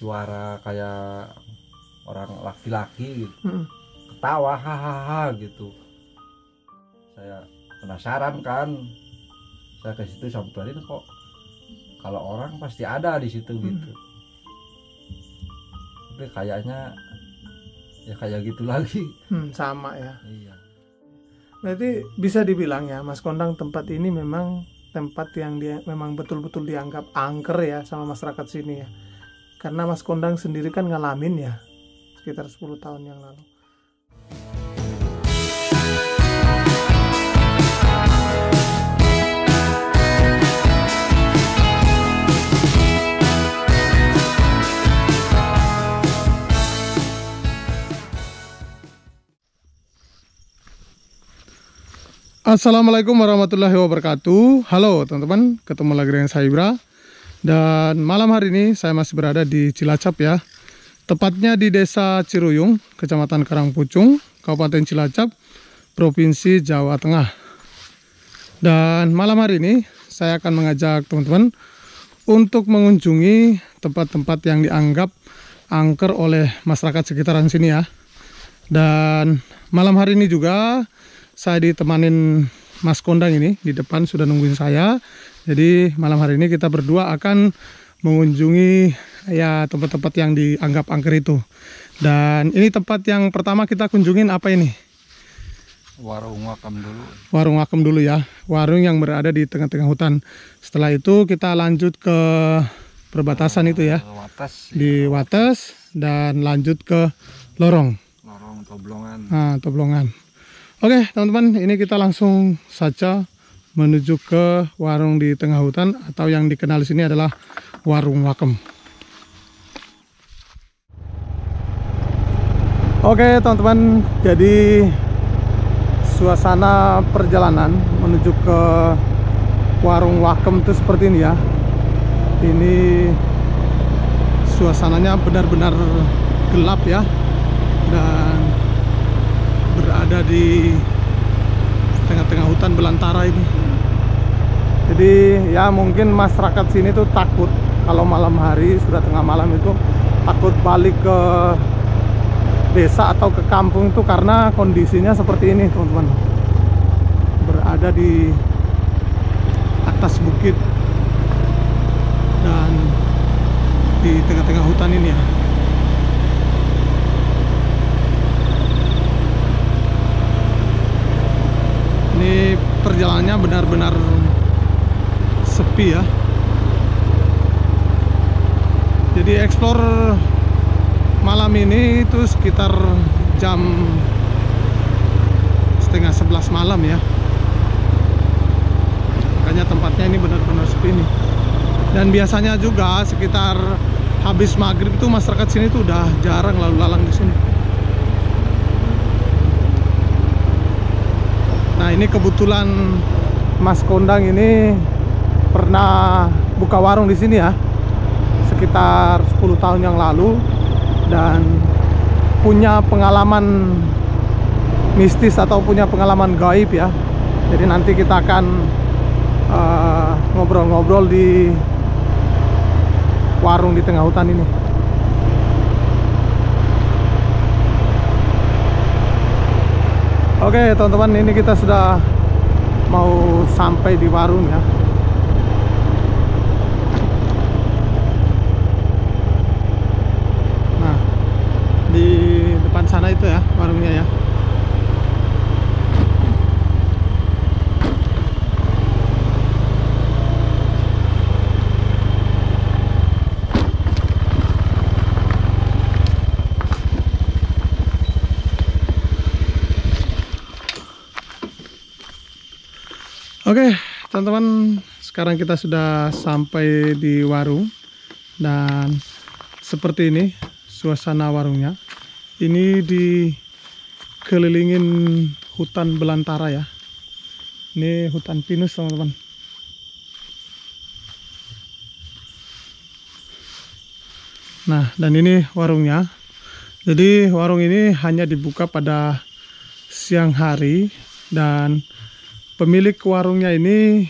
suara kayak orang laki-laki gitu, ketawa hahaha gitu. Saya penasaran kan, saya ke situ samperin, kok kalau orang pasti ada di situ gitu. Tapi kayaknya ya kayak gitu lagi. Sama ya. Iya. Berarti bisa dibilang ya Mas Kondang, tempat ini memang tempat yang dia memang betul-betul dianggap angker ya sama masyarakat sini ya. Karena Mas Kondang sendiri kan ngalamin ya sekitar 10 tahun yang lalu. Assalamualaikum warahmatullahi wabarakatuh. Halo teman-teman, ketemu lagi dengan saya Ibra. Dan malam hari ini saya masih berada di Cilacap ya. Tepatnya di Desa Ciruyung, Kecamatan Karangpucung, Kabupaten Cilacap, Provinsi Jawa Tengah. Dan malam hari ini saya akan mengajak teman-teman untuk mengunjungi tempat-tempat yang dianggap angker oleh masyarakat sekitaran sini ya. Dan malam hari ini juga saya ditemanin Mas Kondang ini, di depan sudah nungguin saya. Jadi malam hari ini kita berdua akan mengunjungi ya tempat-tempat yang dianggap angker itu. Dan ini tempat yang pertama kita kunjungin apa ini? Warung Wakem dulu. Warung Wakem dulu ya. Warung yang berada di tengah-tengah hutan. Setelah itu kita lanjut ke perbatasan itu ya. Wates, di Wates dan lanjut ke Lorong. Lorong Toblongan. Nah, Toblongan. Oke teman-teman, ini kita langsung saja menuju ke warung di tengah hutan atau yang dikenal di sini adalah Warung Wakem. Oke teman-teman, jadi suasana perjalanan menuju ke Warung Wakem itu seperti ini ya. Ini suasananya benar-benar gelap ya, dan berada di tengah-tengah hutan belantara ini. Jadi ya mungkin masyarakat sini tuh takut kalau malam hari, sudah tengah malam itu takut balik ke desa atau ke kampung itu karena kondisinya seperti ini teman-teman. Berada di atas bukit dan di tengah-tengah hutan ini ya. Ini perjalanannya benar-benar sepi ya. Jadi explore malam ini itu sekitar jam setengah 11 malam ya. Makanya tempatnya ini benar-benar sepi nih. Dan biasanya juga sekitar habis maghrib itu masyarakat sini tuh udah jarang lalu lalang di sini. Nah ini kebetulan Mas Kondang ini pernah buka warung di sini ya, sekitar 10 tahun yang lalu, dan punya pengalaman mistis atau punya pengalaman gaib ya. Jadi nanti kita akan ngobrol-ngobrol di warung di tengah hutan ini. Oke teman-teman, ini kita sudah mau sampai di warung ya. Nah, di depan sana itu ya warungnya ya. Oke teman-teman, sekarang kita sudah sampai di warung dan seperti ini suasana warungnya. Ini dikelilingin hutan belantara ya. Ini hutan pinus teman-teman. Nah dan ini warungnya. Jadi warung ini hanya dibuka pada siang hari, dan pemilik warungnya ini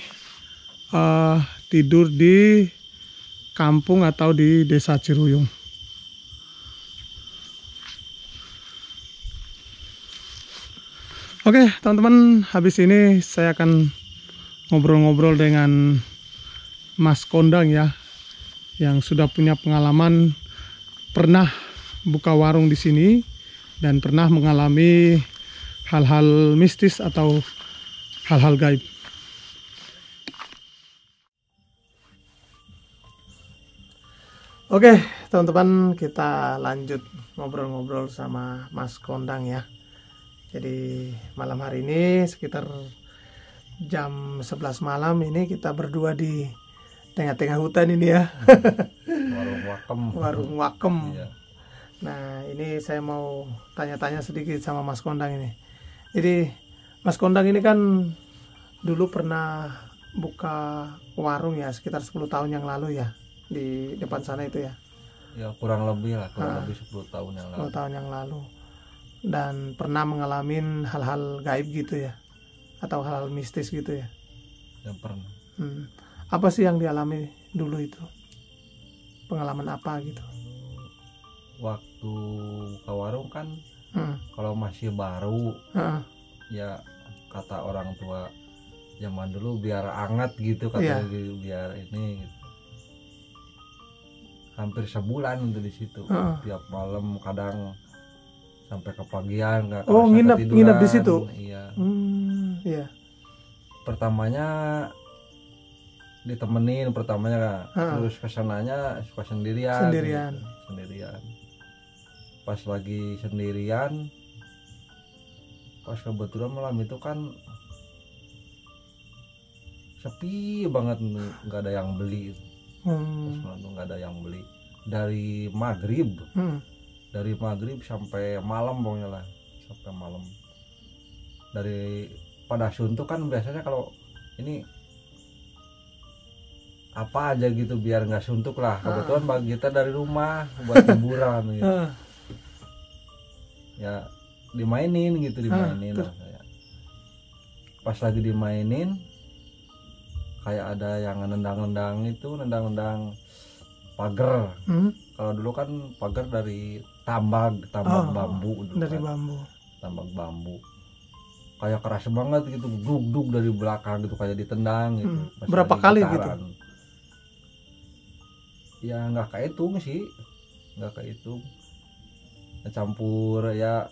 tidur di kampung atau di Desa Ciruyung. Oke, teman-teman, habis ini saya akan ngobrol-ngobrol dengan Mas Kondang ya, yang sudah punya pengalaman pernah buka warung di sini dan pernah mengalami hal-hal mistis atau hal-hal gaib. Oke, teman-teman, kita lanjut ngobrol-ngobrol sama Mas Kondang ya. Jadi malam hari ini sekitar jam 11 malam ini kita berdua di tengah-tengah hutan ini ya. Warung Wakem. Warung Wakem. Iya. Nah, ini saya mau tanya-tanya sedikit sama Mas Kondang ini. Jadi Mas Kondang ini kan dulu pernah buka warung ya, sekitar 10 tahun yang lalu ya, di depan sana itu ya. Ya kurang lebih lah, lebih 10 tahun yang lalu. 10 tahun yang lalu. Dan pernah mengalami hal-hal gaib gitu ya, atau hal-hal mistis gitu ya. Yang pernah. Apa sih yang dialami dulu itu? Pengalaman apa gitu? Waktu buka warung kan, kalau masih baru, ya kata orang tua zaman dulu biar hangat gitu, katanya biar ini. Gitu. Hampir sebulan untuk di situ. Tiap malam kadang sampai kepagian, nggak nginep di situ. Iya. Iya. Pertamanya ditemenin terus kesananya suka sendirian. Sendirian. Pas lagi sendirian, pas kebetulan malam itu kan sepi banget, nggak ada yang beli. Pas malam itu nggak ada yang beli dari maghrib. Dari maghrib sampai malam pokoknya lah, sampai malam. Dari pada suntuk kan biasanya kalau ini apa aja gitu biar nggak suntuk lah. Kebetulan bagi kita dari rumah buat hiburan gitu. Ya dimainin gitu, dimainin lah saya. Pas lagi dimainin kayak ada yang nendang pagar. Kalau dulu kan pagar dari tambak bambu dulu dari kan. tambak bambu kayak keras banget gitu, dug dari belakang gitu, kayak ditendang gitu. Berapa kali gitu? Ya nggak kehitung sih, campur ya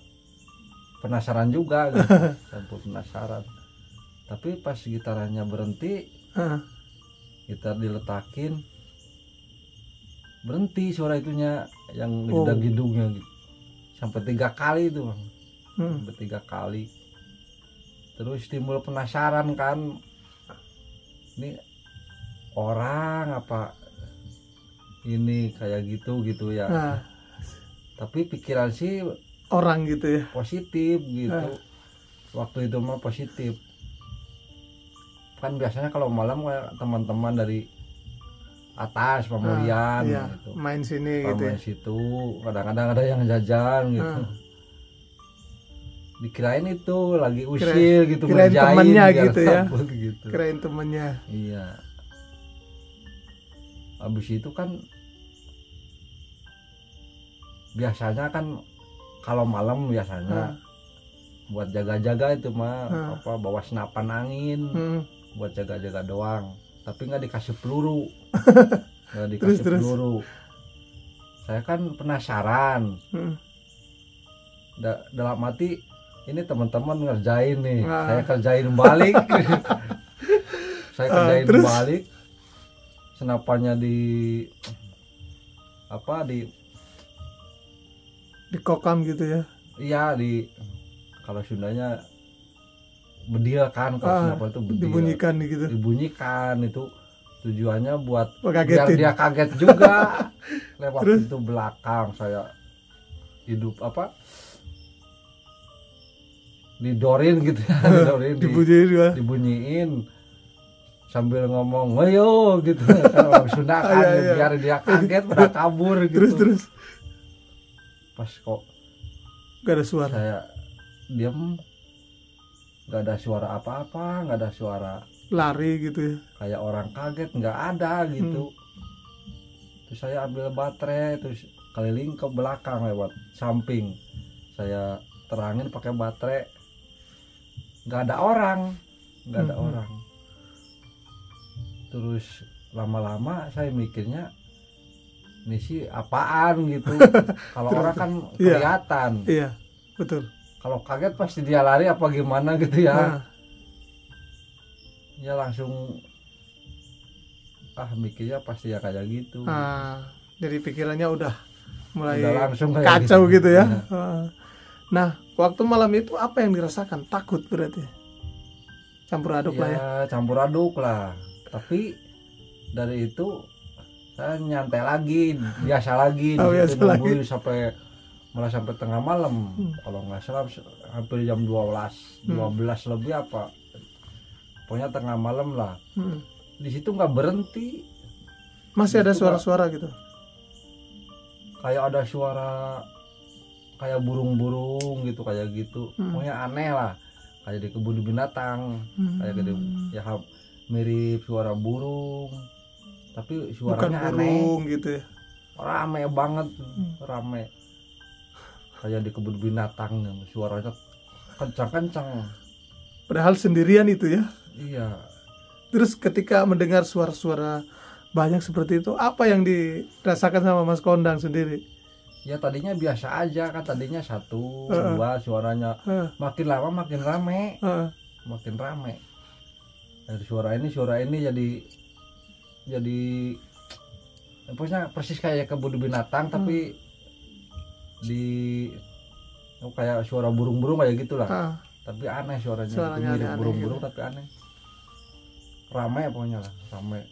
penasaran juga gitu. Campur penasaran, tapi pas gitarannya berhenti, gitar diletakin, berhenti suara itunya yang gedung-gedungnya gitu. Sampai 3 kali itu Bang. Sampai 3 kali. Terus timbul penasaran kan, ini orang apa ini kayak gitu ya. Tapi pikiran sih orang gitu ya, positif gitu. Waktu itu mah positif. Kan biasanya kalau malam kayak teman-teman dari atas pemulihan gitu. Main sini gitu main situ, kadang-kadang ada yang jajan gitu. Dikirain itu lagi usil gitu, kirain temennya gitu ya. Gitu. Kirain temennya. Iya. Habis itu kan biasanya kan kalau malam biasanya buat jaga-jaga itu mah apa bawa senapan angin buat jaga-jaga doang. Tapi nggak dikasih peluru. Peluru. Saya kan penasaran. Dalam hati ini teman-teman ngerjain nih, saya kerjain balik. Balik. Senapannya dikokam gitu ya. Iya, kalau Sundanya bedil kan, kalau senapan itu bedil. Dibunyikan itu tujuannya buat biar dia kaget juga. Lewat pintu belakang saya hidup didorin gitu ya. Dibunyiin sambil ngomong ayo gitu kan, orang Sunda kan. Biar dia kaget udah kabur gitu. Terus pas kok gak ada suara, saya diam, gak ada suara apa-apa, gak ada suara lari gitu ya, kayak orang kaget, nggak ada gitu. Terus saya ambil baterai, terus keliling ke belakang lewat samping, saya terangin pakai baterai. nggak ada orang. Terus lama-lama saya mikirnya ini sih apaan gitu. Kalau orang kan kelihatan. Iya, betul. Kalau kaget pasti dia lari apa gimana gitu ya. Ya langsung mikirnya pasti ya kayak gitu. Jadi pikirannya udah mulai langsung kacau gitu ya. Nah, waktu malam itu apa yang dirasakan? Takut berarti? Campur aduk lah ya? Campur aduk lah. Tapi dari itu saya nyantai lagi, biasa lagi. Nunggu malah sampai tengah malam. Kalau nggak salah hampir jam 12 lebih apa. Pokoknya tengah malam lah. Di situ nggak berhenti. Masih ada suara-suara gitu? Kayak ada suara kayak burung-burung gitu, kayak gitu. Pokoknya aneh lah. Kayak di kebun binatang. Kayak gitu. Ya mirip suara burung. Tapi suaranya bukan burung aneh gitu ya. Rame banget, rame. Kayak di kebun binatang, suaranya kencang-kencang. Padahal sendirian itu ya. Iya. Terus ketika mendengar suara-suara banyak seperti itu, apa yang dirasakan sama Mas Kondang sendiri? Ya tadinya biasa aja kan, tadinya 1, 2 suaranya. Makin lama makin rame. Makin rame. Dari suara ini jadi pokoknya persis kayak kebun binatang tapi kayak suara burung-burung kayak gitulah. Tapi aneh suaranya mirip burung-burung gitu. Tapi aneh. Ramai pokoknya lah, ramai.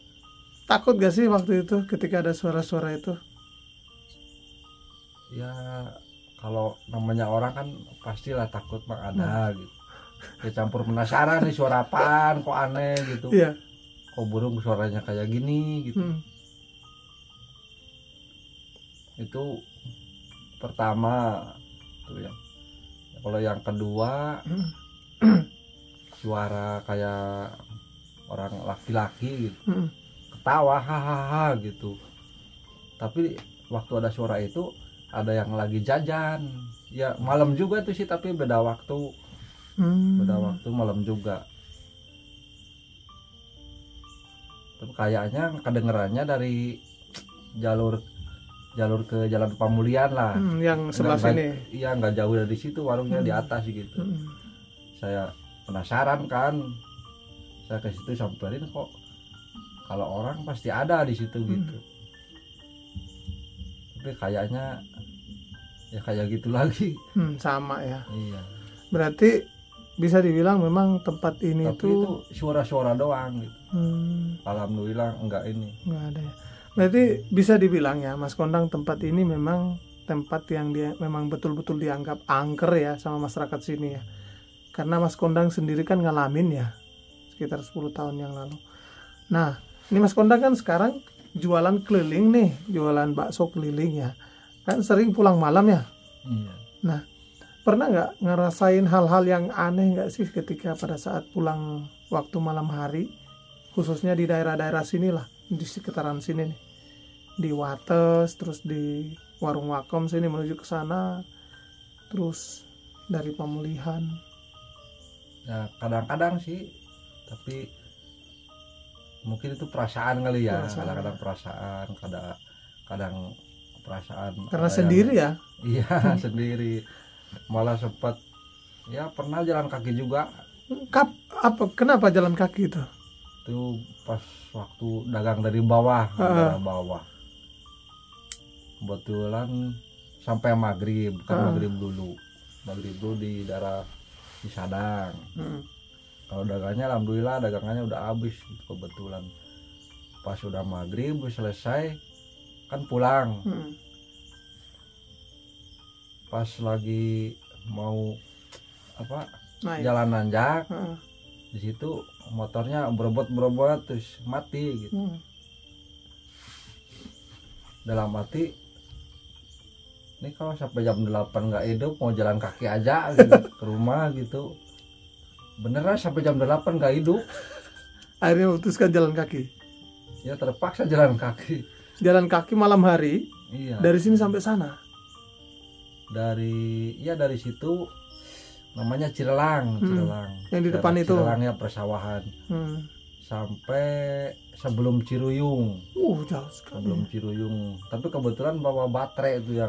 Takut gak sih waktu itu ketika ada suara-suara itu? Ya kalau namanya orang kan pastilah takut mak ada gitu. Ya campur penasaran nih suara apaan kok aneh gitu. Iya. Kok burung suaranya kayak gini gitu. Itu pertama tuh ya. Kalau yang kedua suara kayak orang laki-laki gitu. Ketawa hahaha gitu. Tapi waktu ada suara itu ada yang lagi jajan. Ya malam juga tuh sih, tapi beda waktu. Beda waktu malam juga. Tapi kayaknya kedengerannya dari jalur ke Jalan Pamulian lah. Yang sebelah sini. Iya, nggak jauh dari situ, warungnya di atas gitu. Saya penasaran kan. Saya ke situ samperin, kok kalau orang pasti ada di situ gitu. Tapi kayaknya ya kayak gitu lagi. Sama ya. Iya. Berarti bisa dibilang memang tempat ini itu suara-suara doang gitu. Alhamdulillah enggak ada ya. Berarti bisa dibilang ya Mas Kondang, tempat ini memang tempat yang dia memang betul-betul dianggap angker ya sama masyarakat sini ya. Karena Mas Kondang sendiri kan ngalamin ya sekitar 10 tahun yang lalu. Nah, ini Mas Kondang kan sekarang jualan keliling nih, jualan bakso keliling ya. Kan sering pulang malam ya. Iya. Nah, pernah nggak ngerasain hal-hal yang aneh nggak sih ketika pada saat pulang waktu malam hari, khususnya di daerah-daerah sini lah, di sekitaran sini nih, di Wates, terus di Warung Wakom sini menuju ke sana, terus dari Pemulihan. Ya kadang-kadang sih, tapi mungkin itu perasaan kali ya. Kadang-kadang perasaan, kadang perasaan. Karena sendiri yang, ya? Iya sendiri. Malah sempat ya pernah jalan kaki juga. Kenapa jalan kaki itu? Itu pas waktu dagang dari bawah, bawah. Kebetulan sampai maghrib, bukan maghrib dulu di daerah di Sadang. Kalau dagangnya alhamdulillah dagangannya udah habis kebetulan. Pas udah maghrib selesai kan pulang. Pas lagi mau jalan nanjak, di situ motornya berobot terus mati gitu. Dalam hati, ini kalau sampai jam 8 nggak hidup mau jalan kaki aja gitu, ke rumah gitu. Beneran sampai jam 8 nggak hidup. Akhirnya memutuskan jalan kaki. Ya terpaksa jalan kaki. Jalan kaki malam hari. Iya. Dari sini sampai sana. Dari situ namanya Cirelang. Yang di depan itu. Cirelangnya persawahan. Sampai sebelum Ciruyung. Jauh sekali. Sebelum Ciruyung. Tapi kebetulan bawa baterai itu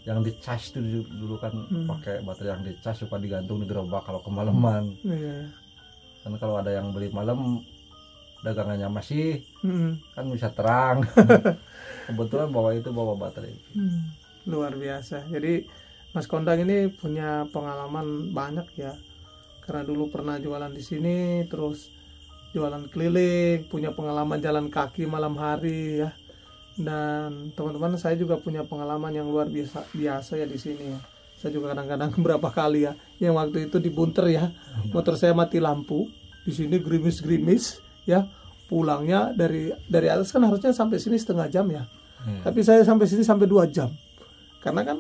yang dicas itu dulu kan, pakai baterai yang dicas suka digantung di gerobak kalau kemalaman. Kan kalau ada yang beli malam dagangannya masih kan bisa terang. Kebetulan bawa baterai. Luar biasa. Jadi Mas Kondang ini punya pengalaman banyak ya, karena dulu pernah jualan di sini, terus jualan keliling, punya pengalaman jalan kaki malam hari ya. Dan teman-teman, saya juga punya pengalaman yang luar biasa ya di sini ya. Saya juga kadang-kadang berapa kali ya, yang waktu itu dibunter ya, motor saya mati lampu, di sini gerimis-gerimis ya. Pulangnya dari atas kan harusnya sampai sini setengah jam ya. Tapi saya sampai sini sampai 2 jam. Karena kan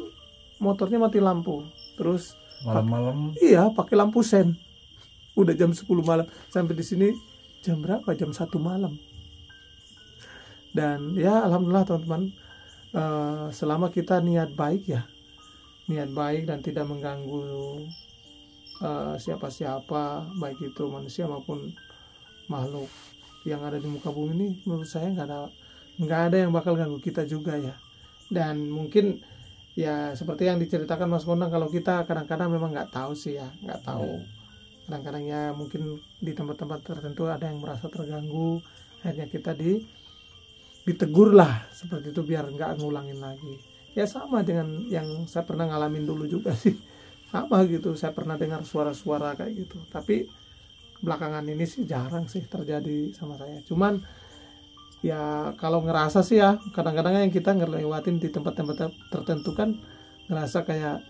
motornya mati lampu. Terus malam-malam. Iya, pakai lampu sen. Udah jam 10 malam. Sampai di sini jam berapa? Jam 1 malam. Dan ya alhamdulillah teman-teman, selama kita niat baik ya. Niat baik dan tidak mengganggu siapa-siapa, baik itu manusia maupun makhluk yang ada di muka bumi ini, menurut saya nggak ada yang bakal ganggu kita juga ya. Dan mungkin ya seperti yang diceritakan Mas Kondang, kalau kita kadang-kadang memang nggak tahu sih ya, nggak tahu. Kadang-kadang ya mungkin di tempat-tempat tertentu ada yang merasa terganggu, akhirnya kita ditegur lah seperti itu biar nggak ngulangin lagi. Ya sama dengan yang saya pernah ngalamin dulu juga sih, sama gitu. Saya pernah dengar suara-suara kayak gitu, tapi belakangan ini sih jarang sih terjadi sama saya. Cuman ya kalau ngerasa sih ya, kadang-kadang yang kita ngelewatin di tempat-tempat tertentu kan ngerasa kayak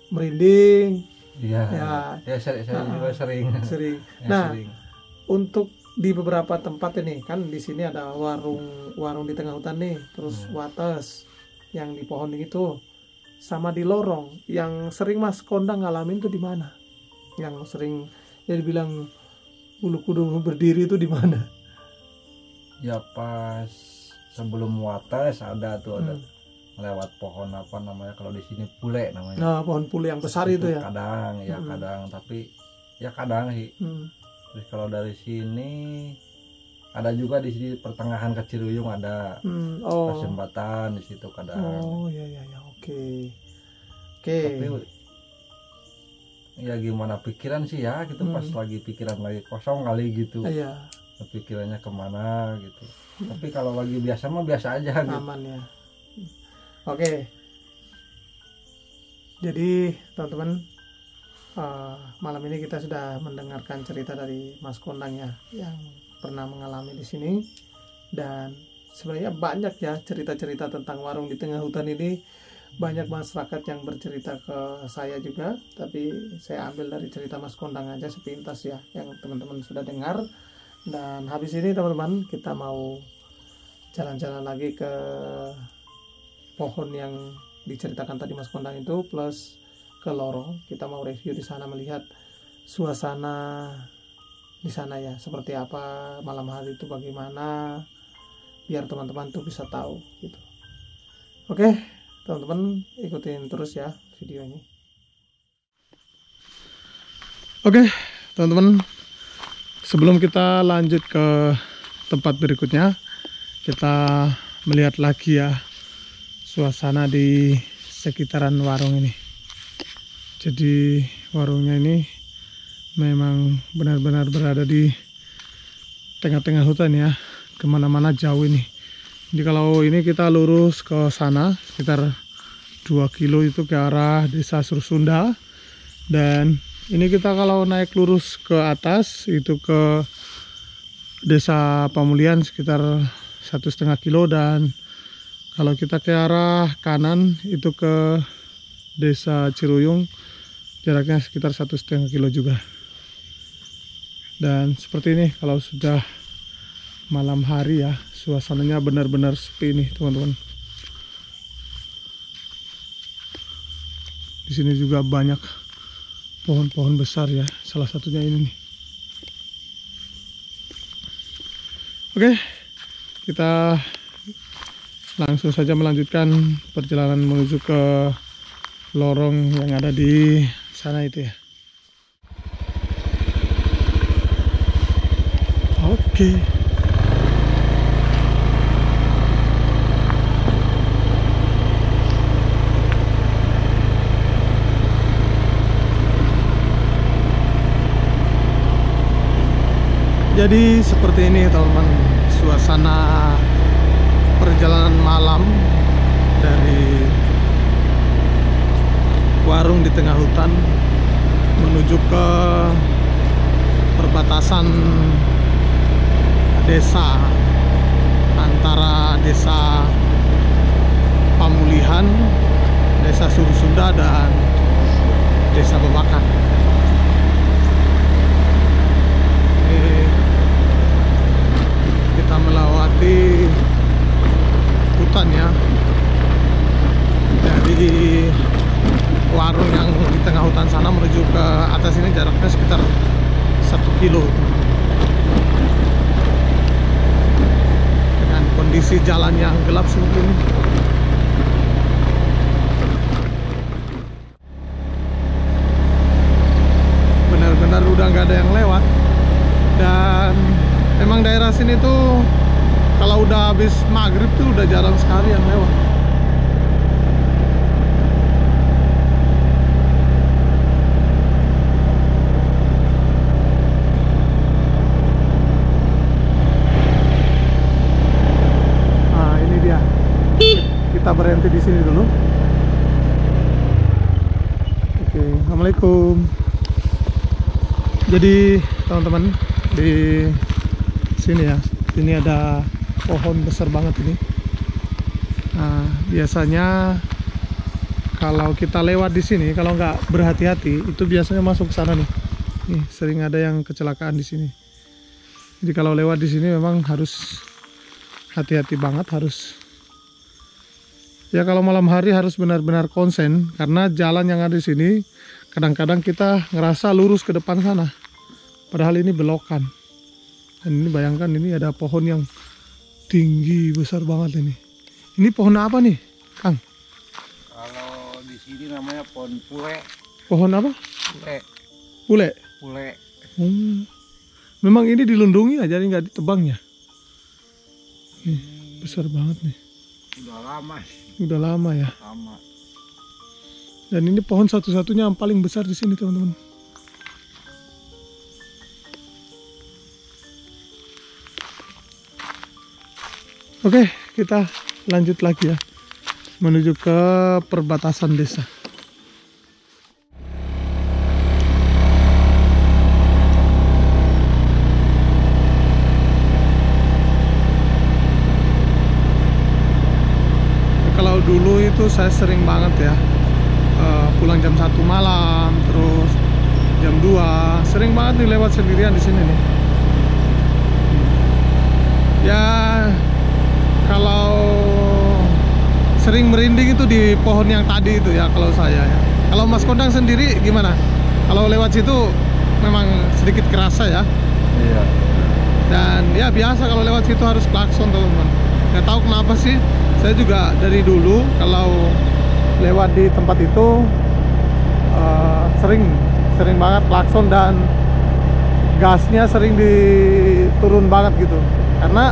merinding. Iya. Ya saya juga sering. Ya, nah, untuk di beberapa tempat ini kan di sini ada warung di tengah hutan nih, terus wates yang di pohon itu, sama di lorong. Yang sering Mas Kondang ngalamin tuh di mana? Yang sering ya dibilang bulu kuduk berdiri itu di mana? Ya pas sebelum wates ada lewat pohon apa namanya, kalau di sini pule namanya. Nah, pohon pule yang besar itu ya. Kadang ya kadang, tapi ya kadang sih. Terus kalau dari sini ada juga di sini pertengahan ke Ciruyung ada. Pas jembatan di situ kadang. Oh ya oke. Tapi ya gimana pikiran sih ya gitu, pas lagi pikiran lagi kosong kali gitu. Iya. Pikirannya kemana gitu. Tapi kalau lagi biasa mah biasa aja gitu. Aman ya. Oke. Jadi teman-teman, malam ini kita sudah mendengarkan cerita dari Mas Kondang ya, yang pernah mengalami di sini. Dan sebenarnya banyak ya cerita-cerita tentang warung di tengah hutan ini. Banyak masyarakat yang bercerita ke saya juga, tapi saya ambil dari cerita Mas Kondang aja sepintas ya, yang teman-teman sudah dengar. Dan habis ini teman-teman, kita mau jalan-jalan lagi ke pohon yang diceritakan tadi Mas Kondang itu, plus ke lorong. Kita mau review di sana, melihat suasana di sana ya, seperti apa malam hari itu, bagaimana, biar teman-teman tuh bisa tahu gitu. Oke, teman-teman ikutin terus ya video ini. Oke, teman-teman, sebelum kita lanjut ke tempat berikutnya, kita melihat lagi ya suasana di sekitaran warung ini. Jadi warungnya ini memang benar-benar berada di tengah-tengah hutan ya, kemana-mana jauh ini. Jadi kalau ini kita lurus ke sana sekitar 2 kilo itu ke arah desa Sursunda, dan ini kita kalau naik lurus ke atas itu ke desa Pamulian sekitar 1,5 kilo, dan kalau kita ke arah kanan itu ke desa Ciruyung jaraknya sekitar 1,5 kilo juga. Dan seperti ini kalau sudah malam hari ya, suasananya benar-benar sepi nih teman-teman. Di sini juga banyak pohon-pohon besar ya, salah satunya ini nih. Oke, kita langsung saja melanjutkan perjalanan menuju ke lorong yang ada di sana itu ya. Oke. Jadi seperti ini teman-teman suasana perjalanan malam dari warung di tengah hutan menuju ke perbatasan desa antara desa Pamulihan, desa Surusunda dan desa Babakan. Kita melewati hutan ya, dari warung yang di tengah hutan sana menuju ke atas ini jaraknya sekitar 1 kilo dengan kondisi jalan yang gelap seperti ini. Benar-benar udah nggak ada yang lewat, dan memang daerah sini tuh kalau udah habis maghrib tuh udah jarang sekali yang lewat. Nah, ini dia. Kita berhenti di sini dulu. Oke, assalamualaikum. Jadi teman-teman, di sini ya, ini ada pohon besar banget ini. Nah, biasanya kalau kita lewat di sini, kalau nggak berhati-hati, itu biasanya masuk ke sana nih. Nih, sering ada yang kecelakaan di sini. Jadi kalau lewat di sini memang harus hati-hati banget, harus. Ya kalau malam hari harus benar-benar konsen, karena jalan yang ada di sini kadang-kadang kita ngerasa lurus ke depan sana, padahal ini belokan. Dan ini bayangkan, ini ada pohon yang tinggi besar banget ini. Ini pohon apa nih, Kang? Kalau di sini namanya pohon pule. Pohon apa? Pule. Pule. Pule. Memang ini dilindungi aja, jadi nggak ditebang ya. Nih, besar banget nih. Udah lama. Udah lama ya. Lama. Dan ini pohon satu-satunya yang paling besar di sini, teman-teman. Oke, kita lanjut lagi ya, menuju ke perbatasan desa. Kalau dulu itu saya sering banget ya, pulang jam 1 malam, terus jam 2, sering banget nih lewat sendirian di sini nih. Ya, kalau sering merinding itu di pohon yang tadi itu ya kalau saya ya. Kalau Mas Kondang sendiri gimana? Kalau lewat situ memang sedikit kerasa ya. Iya. Dan ya biasa kalau lewat situ harus klakson, teman-teman. Nggak tahu kenapa sih. Saya juga dari dulu kalau lewat di tempat itu sering banget klakson, dan gasnya sering diturun banget gitu. Karena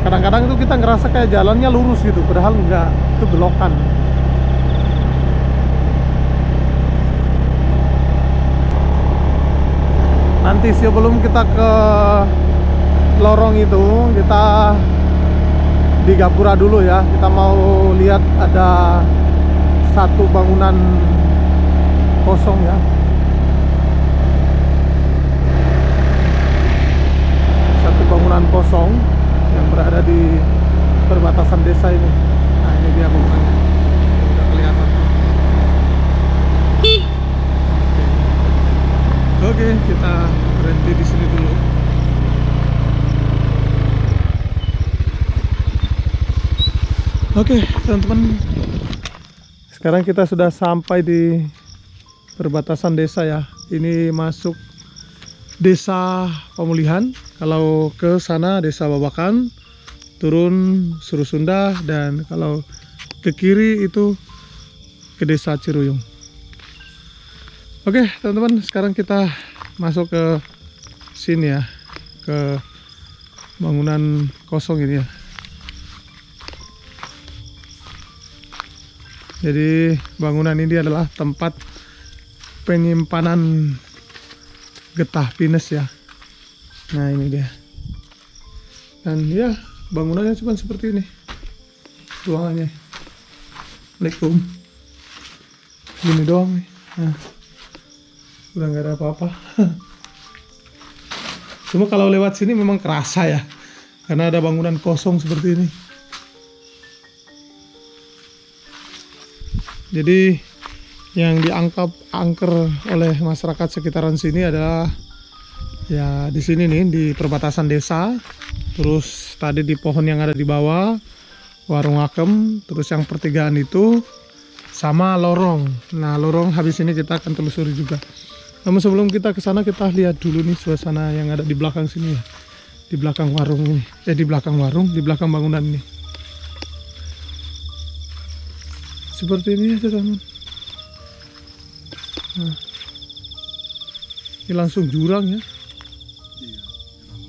kadang-kadang itu kita ngerasa kayak jalannya lurus gitu, padahal enggak, itu belokan. Nanti sebelum kita ke lorong itu, kita di Gapura dulu ya. Kita mau lihat ada satu bangunan kosong ya. Satu bangunan kosong yang berada di perbatasan desa ini. Nah, ini dia bangunannya, udah kelihatan. Oke, kita berhenti di sini dulu. Oke, teman-teman, sekarang kita sudah sampai di perbatasan desa ya. Ini masuk desa Pamulihan. Kalau ke sana desa Babakan, turun Surusunda, dan kalau ke kiri itu ke desa Ciruyung. Oke, teman-teman, sekarang kita masuk ke sini ya, ke bangunan kosong ini ya. Jadi bangunan ini adalah tempat penyimpanan getah pinus ya. Nah ini dia. Dan ya bangunannya cuma seperti ini ruangannya. Assalamualaikum. Gini doang nih. Nah, udah nggak ada apa-apa. Cuma kalau lewat sini memang kerasa ya, karena ada bangunan kosong seperti ini. Jadi yang diangkat angker oleh masyarakat sekitaran sini adalah ya di sini nih, di perbatasan desa. Terus tadi di pohon yang ada di bawah warung Akem, terus yang pertigaan itu sama lorong. Nah lorong habis ini kita akan telusuri juga. Namun sebelum kita ke sana, kita lihat dulu nih suasana yang ada di belakang sini ya, di belakang warung ini, di belakang warung, di belakang bangunan ini. Seperti ini ya teman-teman. Nah, ini langsung jurang ya.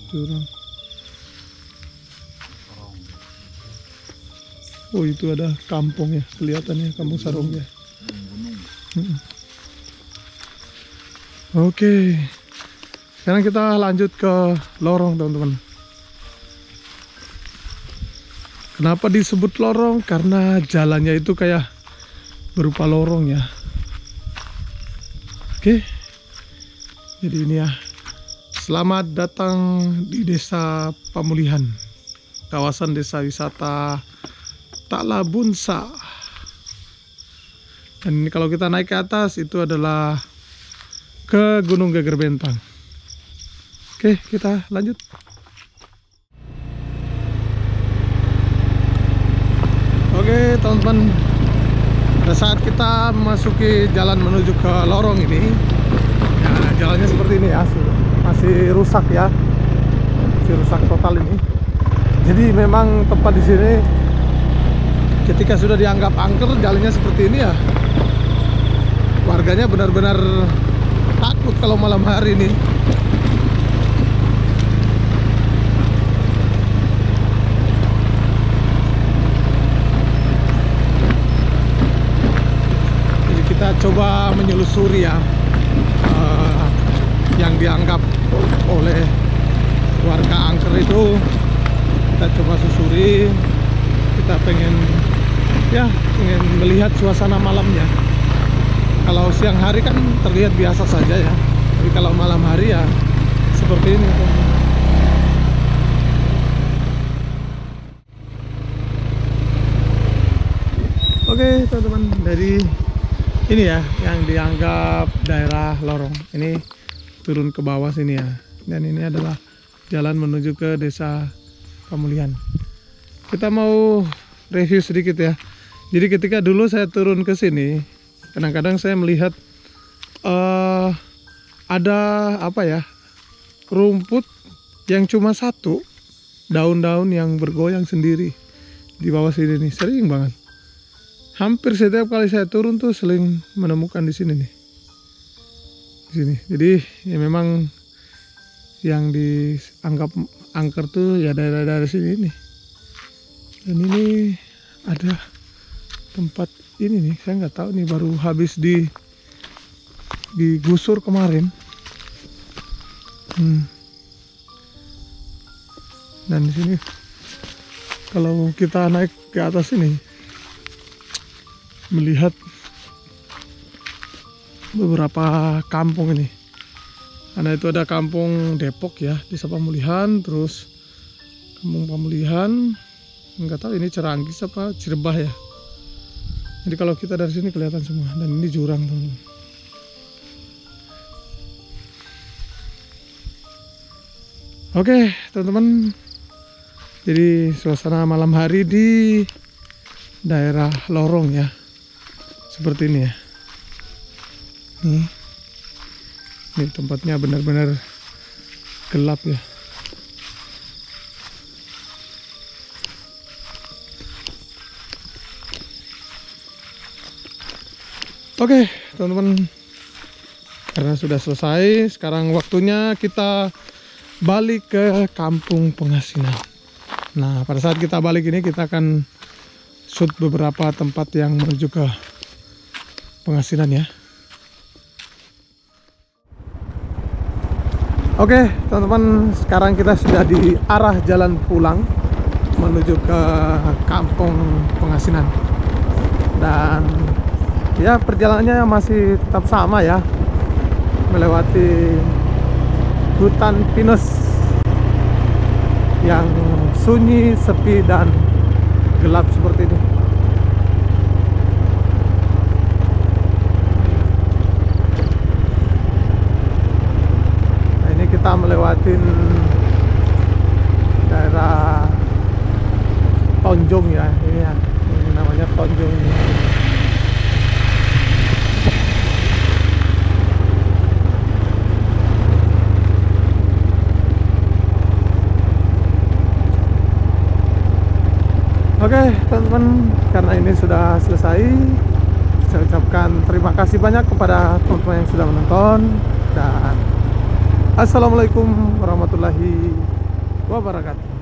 Jurang. Oh itu ada kampung ya, kelihatannya kampung sarung ya. Oke, sekarang kita lanjut ke lorong teman-teman. Kenapa disebut lorong? Karena jalannya itu kayak berupa lorong ya. Oke, jadi ini ya. Selamat datang di Desa Pamulihan, kawasan desa wisata Taklabunsa. Dan ini kalau kita naik ke atas itu adalah ke Gunung Geger Bentang. Oke, kita lanjut. Oke teman-teman, pada saat kita memasuki jalan menuju ke lorong ini, ya, jalannya seperti ini ya, masih rusak ya, masih rusak total ini. Jadi memang tempat di sini ketika sudah dianggap angker, jalannya seperti ini ya, warganya benar-benar takut kalau malam hari ini. Jadi kita coba menyelusuri ya, yang dianggap oleh warga angker itu. Kita coba susuri, kita pengen melihat suasana malamnya. Kalau siang hari kan terlihat biasa saja ya, tapi kalau malam hari ya seperti ini. Oke teman-teman, dari ini ya yang dianggap daerah lorong, ini turun ke bawah sini ya, dan ini adalah jalan menuju ke Desa Pamulihan. Kita mau review sedikit ya. Jadi ketika dulu saya turun ke sini, kadang-kadang saya melihat ada apa ya, rumput yang cuma satu, daun-daun yang bergoyang sendiri di bawah sini nih, sering banget. Hampir setiap kali saya turun tuh sering menemukan di sini nih, di sini. Jadi ya memang yang dianggap angker tuh ya daerah-daerah sini nih. Dan ini ada tempat ini nih, saya nggak tahu nih, baru habis digusur kemarin. Dan di sini kalau kita naik ke atas ini, melihat beberapa kampung ini. Karena itu ada kampung Depok ya, Desa Pamulihan, terus kampung Pamulihan, nggak tahu ini Ceranggis apa Cirebah ya. Jadi kalau kita dari sini kelihatan semua. Dan ini jurang teman-teman. Oke teman-teman, jadi suasana malam hari di daerah lorong ya, seperti ini ya. Ini tempatnya benar-benar gelap ya. Oke teman-teman, karena sudah selesai, sekarang waktunya kita balik ke Kampung Pengasinan. Nah, pada saat kita balik ini kita akan shoot beberapa tempat yang menuju ke Pengasinan ya. Oke teman-teman, sekarang kita sudah di arah jalan pulang menuju ke Kampung Pengasinan. Dan ya perjalanannya masih tetap sama ya, melewati hutan pinus yang sunyi, sepi, dan gelap seperti ini. Nah, ini kita melewati daerah Tonjong ya, ini ya, ini namanya Tonjong ini. Oke teman-teman, karena ini sudah selesai, saya ucapkan terima kasih banyak kepada teman-teman yang sudah menonton, dan assalamualaikum warahmatullahi wabarakatuh.